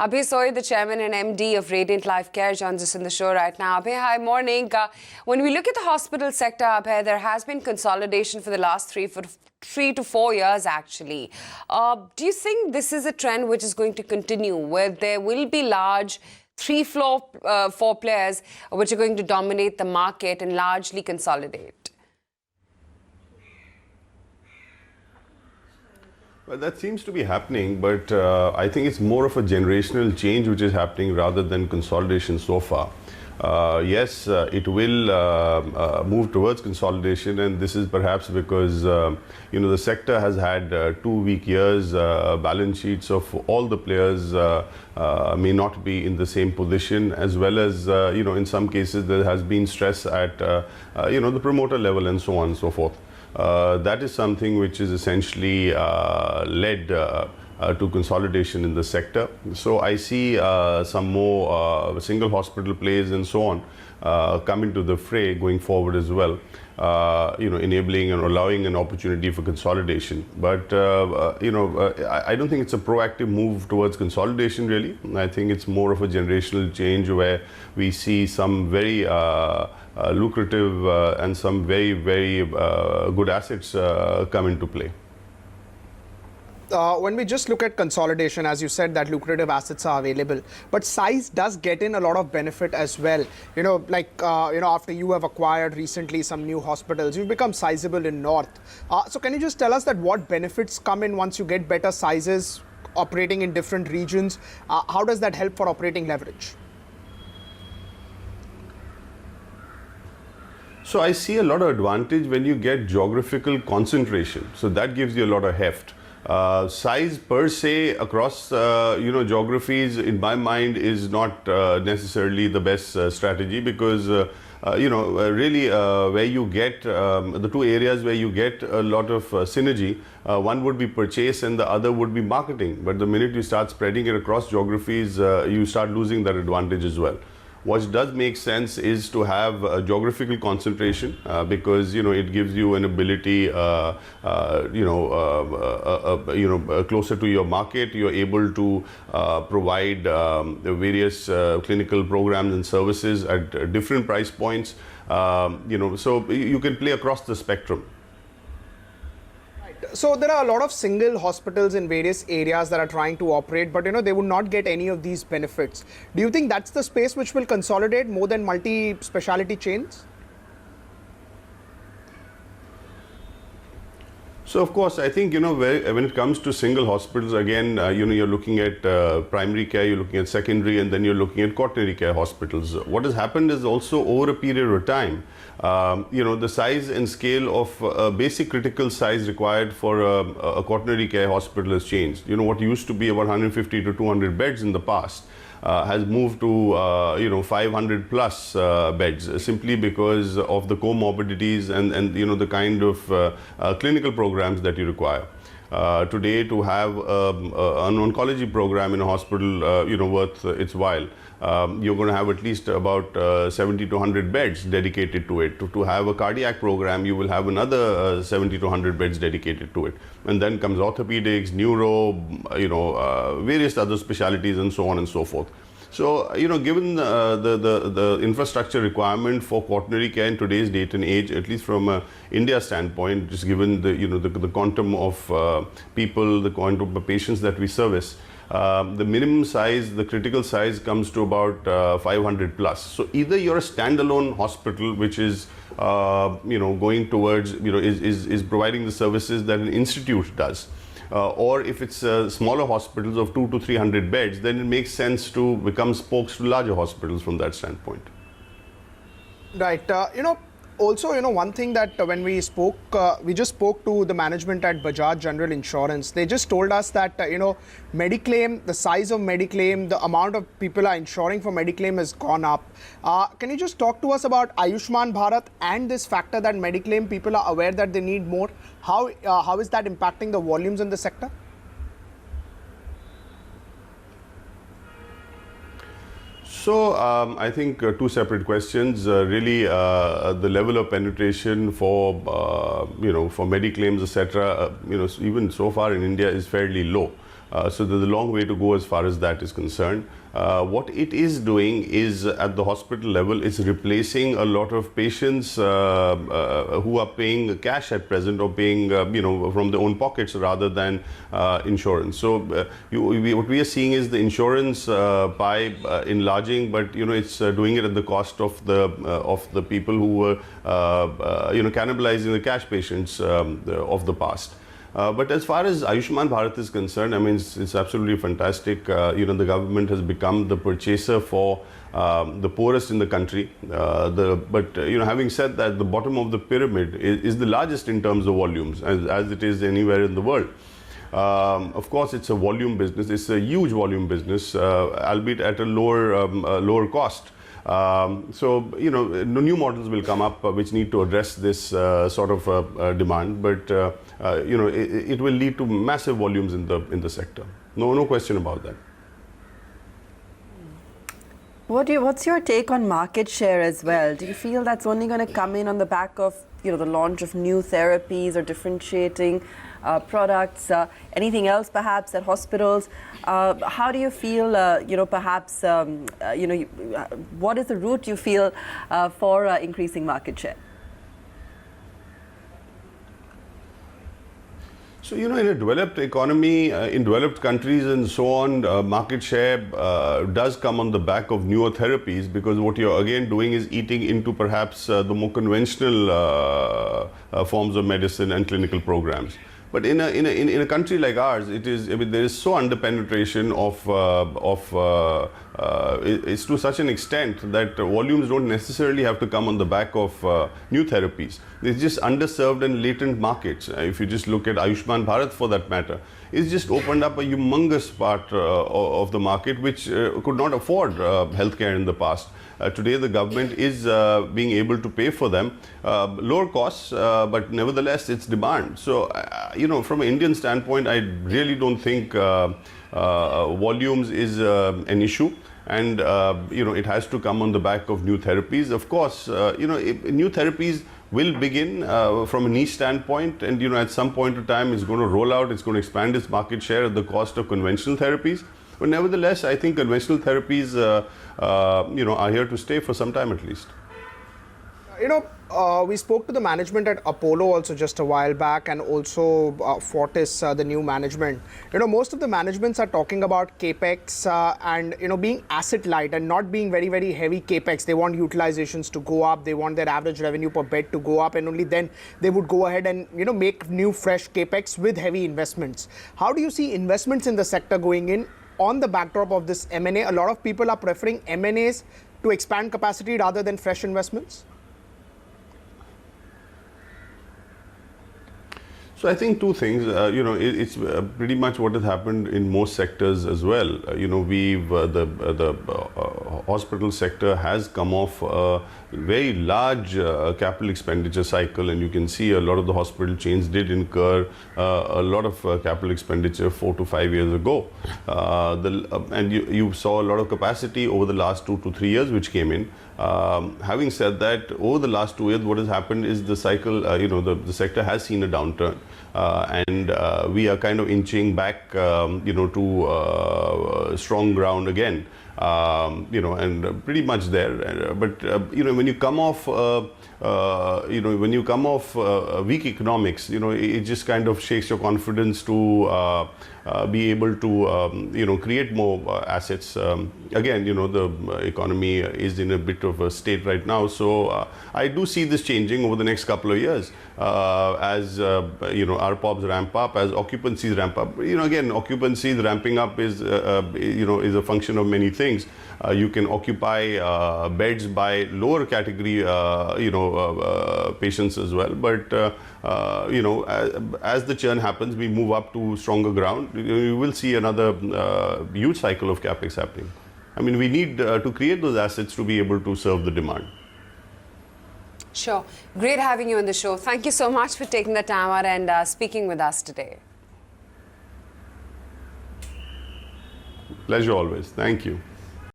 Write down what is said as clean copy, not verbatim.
Abhay Soi, the chairman and MD of Radiant Life Care, joins us in the show right now. Abhay, hi, morning. When we look at the hospital sector, Abhay, there has been consolidation for the last three to 4 years, actually. Do you think this is a trend which is going to continue, where there will be large four players which are going to dominate the market and largely consolidate? Well, that seems to be happening, but I think it's more of a generational change which is happening rather than consolidation so far. Yes, it will move towards consolidation, and this is perhaps because the sector has had 2 weak years. Balance sheets of all the players may not be in the same position, as well as in some cases there has been stress at the promoter level and so on and so forth. That is something which is essentially led to consolidation in the sector. So I see some more single hospital plays and so on coming to the fray going forward as well, enabling and allowing an opportunity for consolidation. But I don't think it's a proactive move towards consolidation really. I think it's more of a generational change where we see some very lucrative and some very, very good assets come into play. When we just look at consolidation, as you said, that lucrative assets are available, but size does get in a lot of benefit as well. After you have acquired recently some new hospitals, you've become sizable in North. So can you just tell us that what benefits come in once you get better sizes, operating in different regions? How does that help for operating leverage? So I see a lot of advantage when you get geographical concentration. So that gives you a lot of heft. Size per se across geographies, in my mind, is not necessarily the best strategy, because really where you get the two areas where you get a lot of synergy, one would be purchase and the other would be marketing. But the minute you start spreading it across geographies, you start losing that advantage as well. What does make sense is to have a geographical concentration, because it gives you an ability, closer to your market. You're able to provide the various clinical programs and services at different price points. So you can play across the spectrum. So there are a lot of single hospitals in various areas that are trying to operate, but they would not get any of these benefits. Do you think that's the space which will consolidate more than multi-speciality chains? So of course, I think when it comes to single hospitals, again you're looking at primary care, you're looking at secondary, and then you're looking at quaternary care hospitals. What has happened is also over a period of time, the size and scale of basic critical size required for a quaternary care hospital has changed. What used to be about 150 to 200 beds in the past has moved to 500 plus beds, simply because of the comorbidities and the kind of clinical programs that you require. Today, to have an oncology program in a hospital worth its while, you're going to have at least about 70 to 100 beds dedicated to it. To have a cardiac program, you will have another 70 to 100 beds dedicated to it. And then comes orthopedics, neuro, various other specialties and so on and so forth. So, given the infrastructure requirement for quaternary care in today's date and age, at least from India standpoint, just given the quantum of people, the quantum of patients that we service, the minimum size, the critical size comes to about 500 plus. So either you're a standalone hospital which is going towards is providing the services that an institute does, or if it's smaller hospitals of 200 to 300 beds, then it makes sense to become spokes to larger hospitals from that standpoint. Right. Also, one thing that when we spoke, we just spoke to the management at Bajaj General Insurance. They just told us that, Mediclaim, the size of Mediclaim, the amount of people are insuring for Mediclaim has gone up. Can you just talk to us about Ayushman Bharat and this factor that Mediclaim people are aware that they need more? How is that impacting the volumes in the sector? So I think two separate questions. Really, the level of penetration for for Mediclaims, etc. Even so far in India is fairly low. So there's a long way to go as far as that is concerned. What it is doing is at the hospital level, it's replacing a lot of patients who are paying cash at present or paying from their own pockets rather than insurance. So what we are seeing is the insurance pie enlarging, but it's doing it at the cost of the people who were cannibalizing the cash patients of the past. But as far as Ayushman Bharat is concerned, I mean, it's absolutely fantastic. The government has become the purchaser for the poorest in the country. Having said that, the bottom of the pyramid is the largest in terms of volumes, as it is anywhere in the world. Of course, it's a volume business. It's a huge volume business, albeit at a lower cost. New models will come up which need to address this sort of demand, but it will lead to massive volumes in the sector. No question about that. What's your take on market share as well? Do you feel that's only going to come in on the back of the launch of new therapies or differentiating products, anything else perhaps at hospitals? How do you feel, perhaps, what is the route you feel for increasing market share? So, in a developed economy, in developed countries and so on, market share does come on the back of newer therapies, because what you're again doing is eating into perhaps the more conventional forms of medicine and clinical programs. But in a country like ours, there is so underpenetration it's to such an extent that volumes don't necessarily have to come on the back of new therapies. It's just underserved and latent markets. If you just look at Ayushman Bharat for that matter, it's just opened up a humongous part of the market which could not afford healthcare in the past. Today the government is being able to pay for them, lower costs, but nevertheless it's demand. So, from an Indian standpoint, I really don't think volumes is an issue. And, it has to come on the back of new therapies. Of course, new therapies will begin from a niche standpoint, and, at some point in time it's going to roll out, it's going to expand its market share at the cost of conventional therapies. But nevertheless, I think conventional therapies, are here to stay for some time at least. We spoke to the management at Apollo also just a while back, and also Fortis, the new management. Most of the managements are talking about capex and being asset light and not being very, very heavy capex. They want utilizations to go up. They want their average revenue per bed to go up, and only then they would go ahead and make new fresh capex with heavy investments. How do you see investments in the sector going in on the backdrop of this M&A? A lot of people are preferring M&As to expand capacity rather than fresh investments. So I think two things, it's pretty much what has happened in most sectors as well. The hospital sector has come off a very large capital expenditure cycle, and you can see a lot of the hospital chains did incur a lot of capital expenditure 4 to 5 years ago. And you saw a lot of capacity over the last 2 to 3 years which came in. Having said that, over the last 2 years, what has happened is the cycle, the sector has seen a downturn. And we are kind of inching back, to strong ground again, and pretty much there. But when you come off, weak economics, it just kind of shakes your confidence to be able to, create more assets. Again, the economy is in a bit of a state right now. So I do see this changing over the next couple of years as, ARPOBs ramp up, as occupancies ramp up. Again, occupancies ramping up is a function of many things. You can occupy beds by lower category, patients as well. But, as the churn happens, we move up to stronger ground. You will see another huge cycle of capex happening. I mean, we need to create those assets to be able to serve the demand. Sure. Great having you on the show. Thank you so much for taking the time out and speaking with us today. Pleasure always. Thank you.